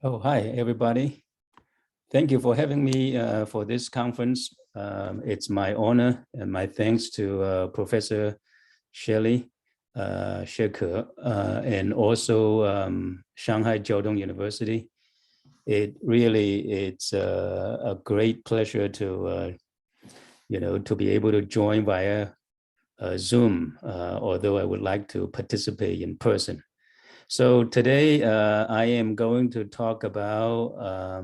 Oh, hi, everybody. Thank you for having me for this conference. It's my honor and my thanks to Professor Shelley Sheke and also Shanghai Jiaodong University. It's a great pleasure to to be able to join via Zoom, although I would like to participate in person. So today I am going to talk about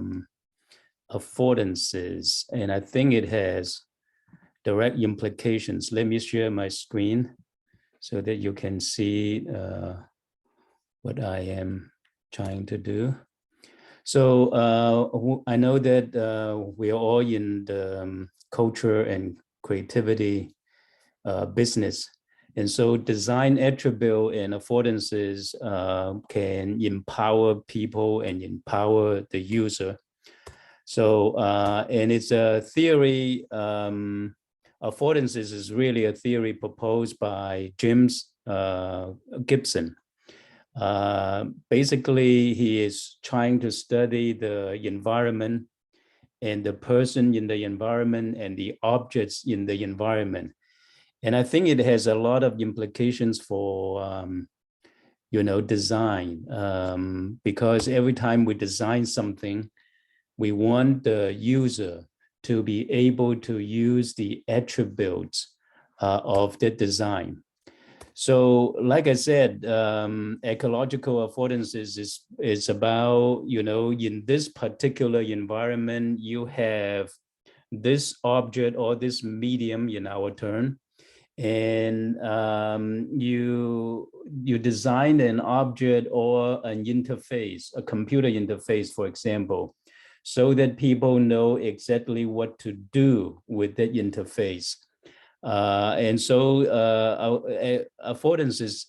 affordances, and I think it has direct implications. Let me share my screen so that you can see what I am trying to do. So I know that we are all in the culture and creativity business. And so design attribute and affordances can empower people and empower the user. So, and it's a theory, affordances is really a theory proposed by James Gibson. Basically, he is trying to study the environment and the person in the environment and the objects in the environment. And I think it has a lot of implications for, design, because every time we design something, we want the user to be able to use the attributes of the design. So, like I said, ecological affordances is about, in this particular environment, you have this object or this medium in our turn, and you design an object or an interface, a computer interface, for example, so that people know exactly what to do with that interface. And so affordances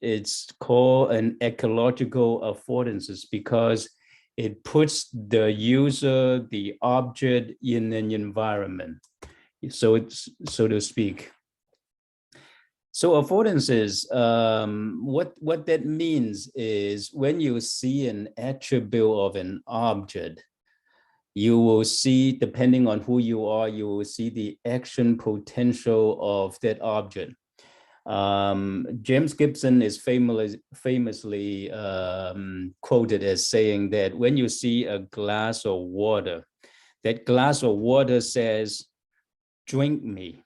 it's called an ecological affordances because it puts the user, the object in an environment, so it's so to speak. So affordances, what that means is when you see an attribute of an object, you will see, depending on who you are, you will see the action potential of that object. James Gibson is famously quoted as saying that when you see a glass of water, that glass of water says, drink me.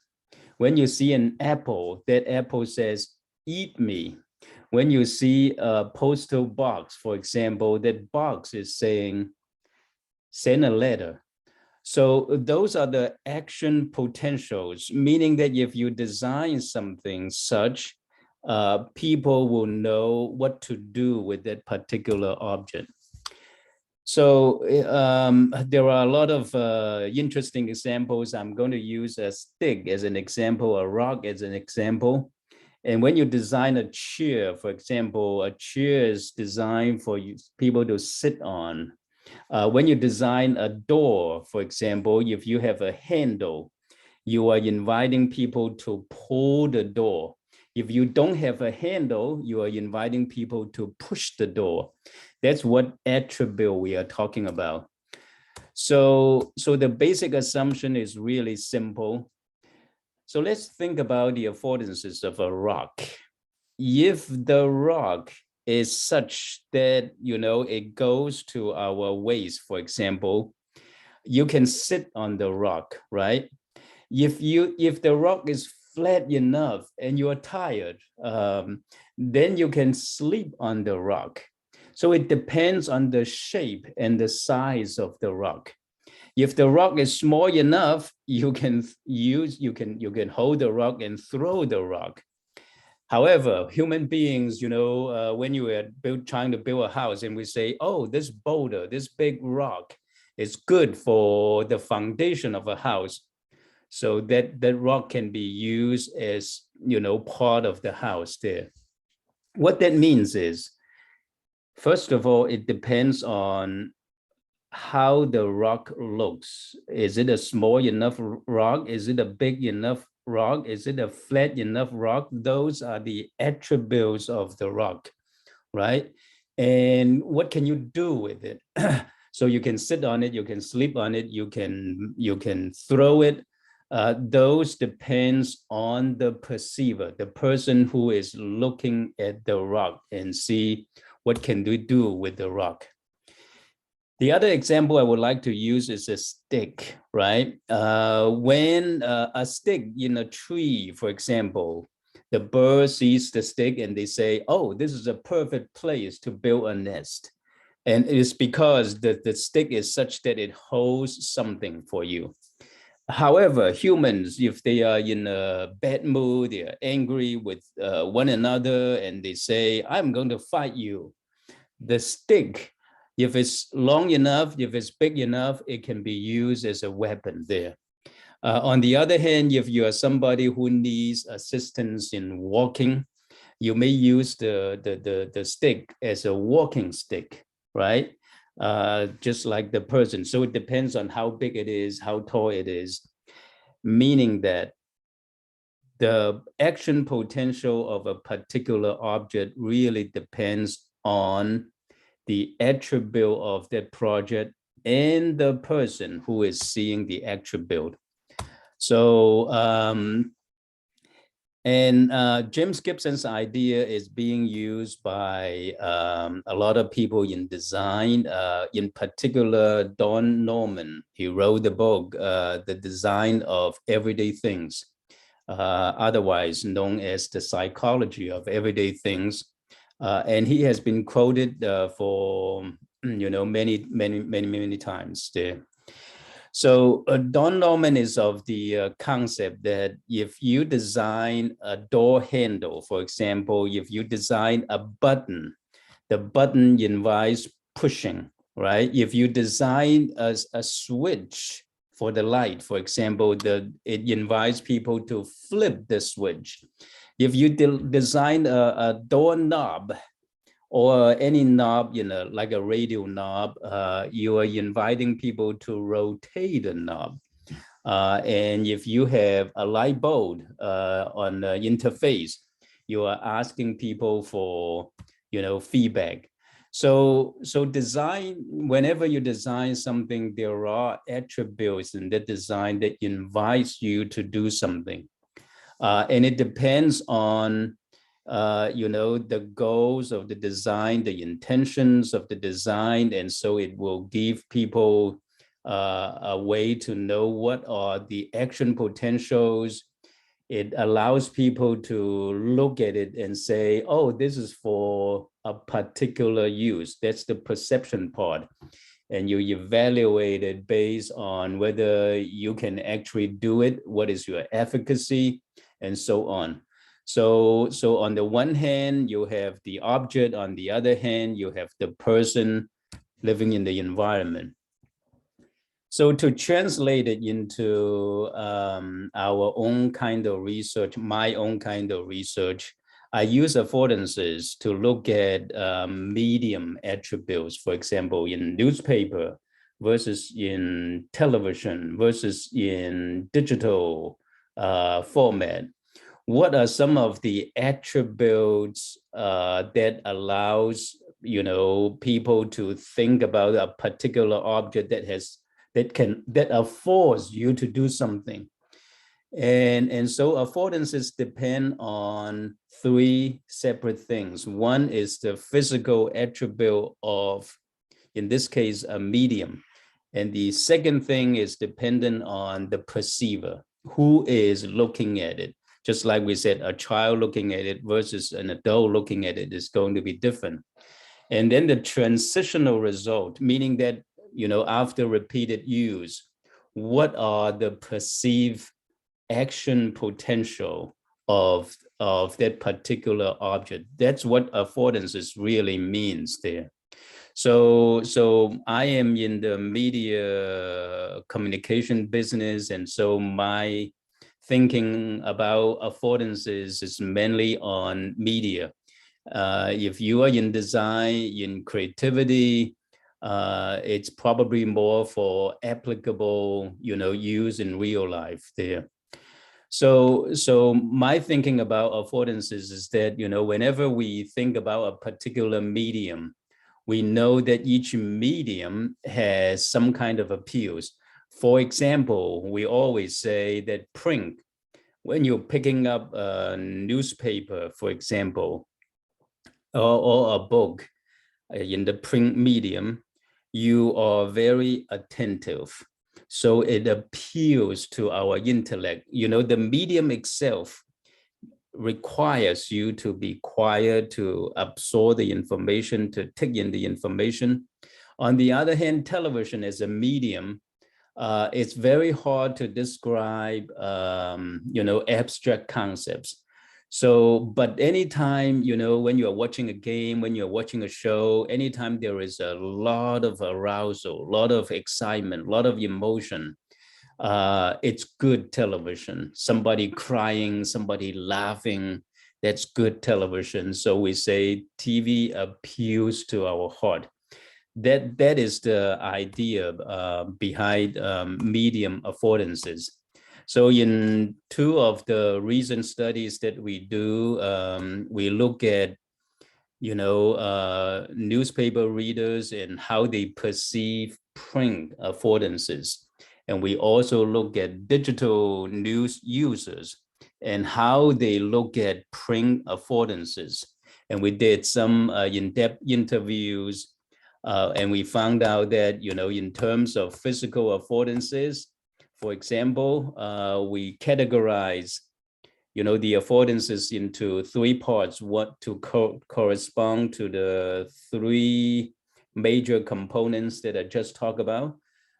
When you see an apple, that apple says, eat me. When you see a postal box, for example, that box is saying, send a letter. So those are the action potentials, meaning that if you design something such, people will know what to do with that particular object. So there are a lot of interesting examples. I'm going to use a stick as an example, a rock as an example. And when you design a chair, for example, a chair is designed for people to sit on. When you design a door, for example, if you have a handle, you are inviting people to pull the door. If you don't have a handle, you are inviting people to push the door. That's what attribute we are talking about. So the basic assumption is really simple. So let's think about the affordances of a rock. If the rock is such that, it goes to our waist, for example, you can sit on the rock, right? If the rock is flat enough and you're tired, then you can sleep on the rock. So it depends on the shape and the size of the rock. If the rock is small enough, you can hold the rock and throw the rock. However, human beings, when you are trying to build a house and we say, oh, this boulder, this big rock is good for the foundation of a house. So that rock can be used as, part of the house there. What that means is, first of all, it depends on how the rock looks. Is it a small enough rock? Is it a big enough rock? Is it a flat enough rock? Those are the attributes of the rock, right? And what can you do with it? So you can sit on it, you can sleep on it, you can throw it. Those depends on the perceiver, the person who is looking at the rock and see what can we do with the rock. The other example I would like to use is a stick, right? When a stick in a tree, for example, the bird sees the stick and they say, oh, this is a perfect place to build a nest. And it is because the stick is such that it holds something for you. However, humans, if they are in a bad mood, they are angry with one another, and they say, I'm going to fight you. The stick, if it's long enough, if it's big enough, it can be used as a weapon there. On the other hand, if you are somebody who needs assistance in walking, you may use the stick as a walking stick, right? Just like the person. So it depends on how big it is, how tall it is, meaning that the action potential of a particular object really depends on the attribute of that project and the person who is seeing the attribute. So, James Gibson's idea is being used by a lot of people in design, in particular, Don Norman. He wrote the book, The Design of Everyday Things, otherwise known as The Psychology of Everyday Things. And he has been quoted for many times there. So Don Norman is of the concept that if you design a door handle, for example, if you design a button, the button invites pushing, right? If you design a switch for the light, for example, it invites people to flip the switch. If you design a doorknob, or any knob, like a radio knob, you are inviting people to rotate the knob. And if you have a light bulb on the interface, you are asking people for, feedback. So design, whenever you design something, there are attributes in the design that invites you to do something. And it depends on the goals of the design, the intentions of the design. And so it will give people a way to know what are the action potentials. It allows people to look at it and say, oh, this is for a particular use. That's the perception part. And you evaluate it based on whether you can actually do it, what is your efficacy, and so on. So on the one hand, you have the object. On the other hand, you have the person living in the environment. So to translate it into our own kind of research, my own kind of research, I use affordances to look at medium attributes, for example, in newspaper versus in television versus in digital format. What are some of the attributes that allows people to think about a particular object that affords you to do something? And so affordances depend on three separate things. One is the physical attribute of, in this case, a medium. And the second thing is dependent on the perceiver, who is looking at it. Just like we said, a child looking at it versus an adult looking at it is going to be different. And then the transitional result, meaning that, after repeated use, what are the perceived action potential of that particular object? That's what affordances really means there. So I am in the media communication business, and so my thinking about affordances is mainly on media. If you are in design, in creativity, it's probably more for applicable, use in real life there. So my thinking about affordances is that, whenever we think about a particular medium, we know that each medium has some kind of appeals. For example, we always say that print, when you're picking up a newspaper, for example, or a book in the print medium, you are very attentive. So it appeals to our intellect. You know, the medium itself requires you to be quiet, to absorb the information, to take in the information. On the other hand, television as a medium, it's very hard to describe, abstract concepts. So, but anytime, when you're watching a game, when you're watching a show, anytime there is a lot of arousal, a lot of excitement, a lot of emotion, it's good television. Somebody crying, somebody laughing, that's good television. So we say TV appeals to our heart. That is the idea behind medium affordances. So in two of the recent studies that we do, we look at newspaper readers and how they perceive print affordances. And we also look at digital news users and how they look at print affordances. And we did some in-depth interviews, and we found out that, in terms of physical affordances, for example, we categorize the affordances into three parts, what to correspond to the three major components that I just talked about.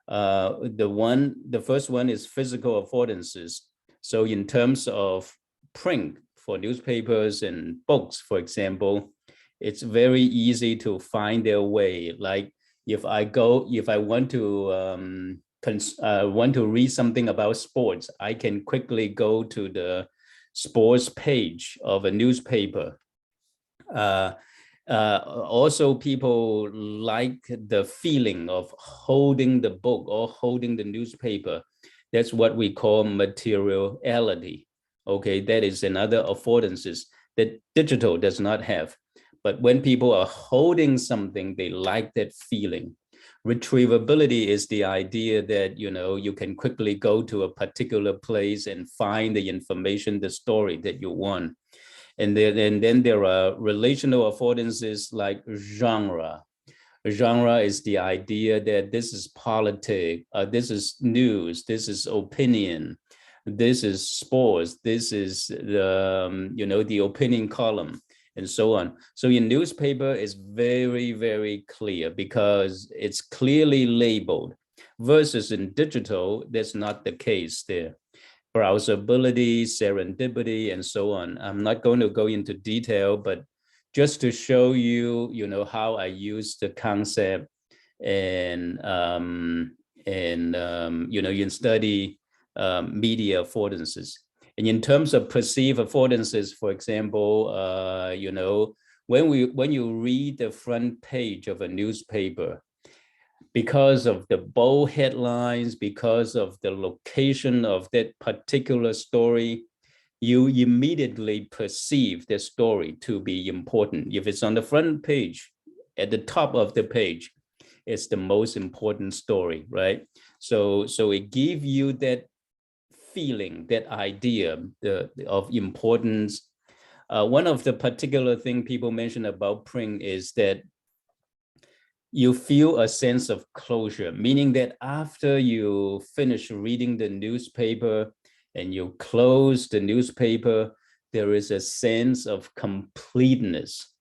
The first one is physical affordances. So in terms of print for newspapers and books, for example, it's very easy to find their way. Like if I want to read something about sports, I can quickly go to the sports page of a newspaper. Also, people like the feeling of holding the book or holding the newspaper. That's what we call materiality. Okay, that is another affordances that digital does not have. But when people are holding something, they like that feeling. Retrievability is the idea that you can quickly go to a particular place and find the information, the story that you want. And then there are relational affordances like genre. Genre is the idea that this is politics, this is news, this is opinion, this is sports, this is the opinion column, and so on. So in newspaper, it's very, very clear because it's clearly labeled, versus in digital, that's not the case there. Browsability, serendipity, and so on. I'm not going to go into detail, but just to show you, how I use the concept and you study media affordances. And in terms of perceived affordances, for example, when you read the front page of a newspaper, because of the bold headlines, because of the location of that particular story, you immediately perceive the story to be important. If it's on the front page, at the top of the page, it's the most important story, right? So it gives you that feeling, that idea of importance. One of the particular thing people mention about print is that you feel a sense of closure, meaning that after you finish reading the newspaper and you close the newspaper, there is a sense of completeness.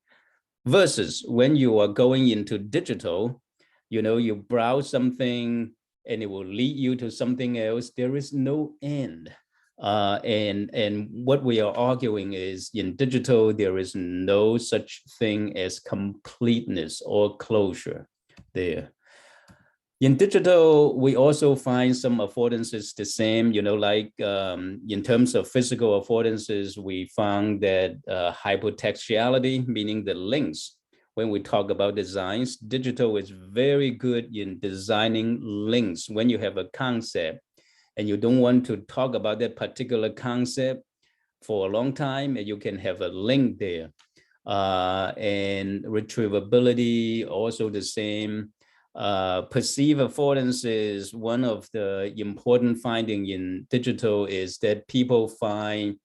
Versus when you are going into digital, you browse something and it will lead you to something else. There is no end. And what we are arguing is in digital, there is no such thing as completeness or closure there. In digital, we also find some affordances the same, like in terms of physical affordances, we found that hypertextuality, meaning the links. When we talk about designs, digital is very good in designing links. When you have a concept and you don't want to talk about that particular concept for a long time, and you can have a link there. and retrievability also the same. Perceived affordances, one of the important finding in digital is that people find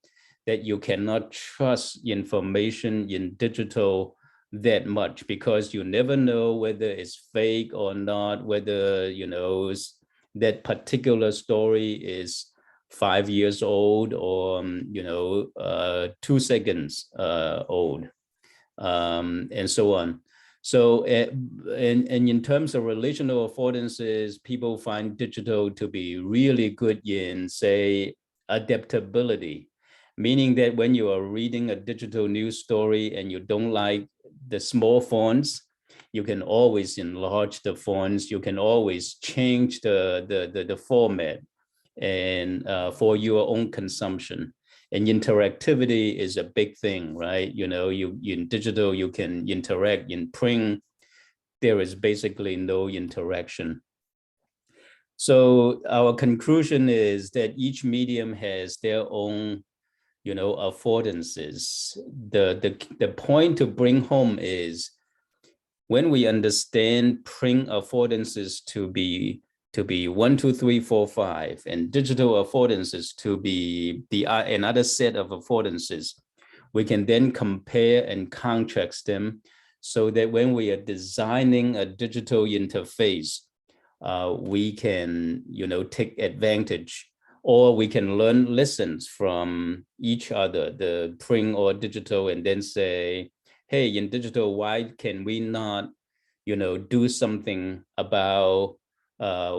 that you cannot trust information in digital that much because you never know whether it's fake or not, whether, you know, that particular story is 5 years old or, you know, 2 seconds old, and so on. So, and in terms of relational affordances, people find digital to be really good in, say, adaptability, meaning that when you are reading a digital news story and you don't like the small fonts, you can always enlarge the fonts. You can always change the format and for your own consumption. And interactivity is a big thing, right? You know, you in digital, you can interact. In print, there is basically no interaction. So our conclusion is that each medium has their own, you know, affordances. The point to bring home is when we understand print affordances to be 1, 2, 3, 4, 5, and digital affordances to be another set of affordances, we can then compare and contrast them so that when we are designing a digital interface, we can, you know, take advantage, or we can learn lessons from each other, the print or digital, and then say, hey, in digital, why can we not, you know, do something about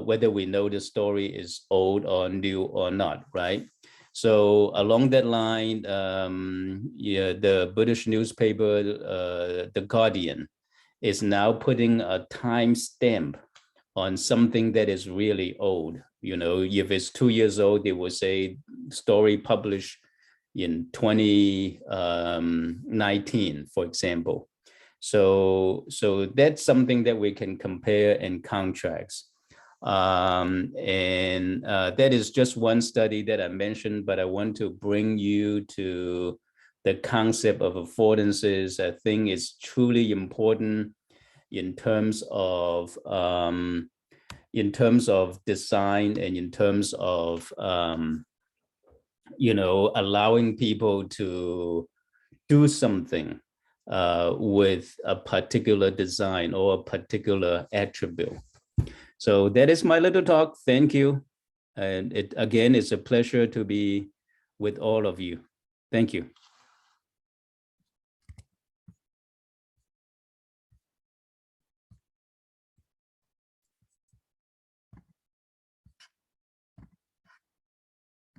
whether we know the story is old or new or not, right? So along that line, yeah, the British newspaper, The Guardian, is now putting a time-stamp on something that is really old. You know, if it's 2 years old, they will say story published in 2019, for example. So that's something that we can compare and contrast. And that is just one study that I mentioned, but I want to bring you to the concept of affordances. I think it's truly important in terms of design and in terms of you know, allowing people to do something with a particular design or a particular attribute. So that is my little talk. Thank you. And it again is a pleasure to be with all of you. Thank you.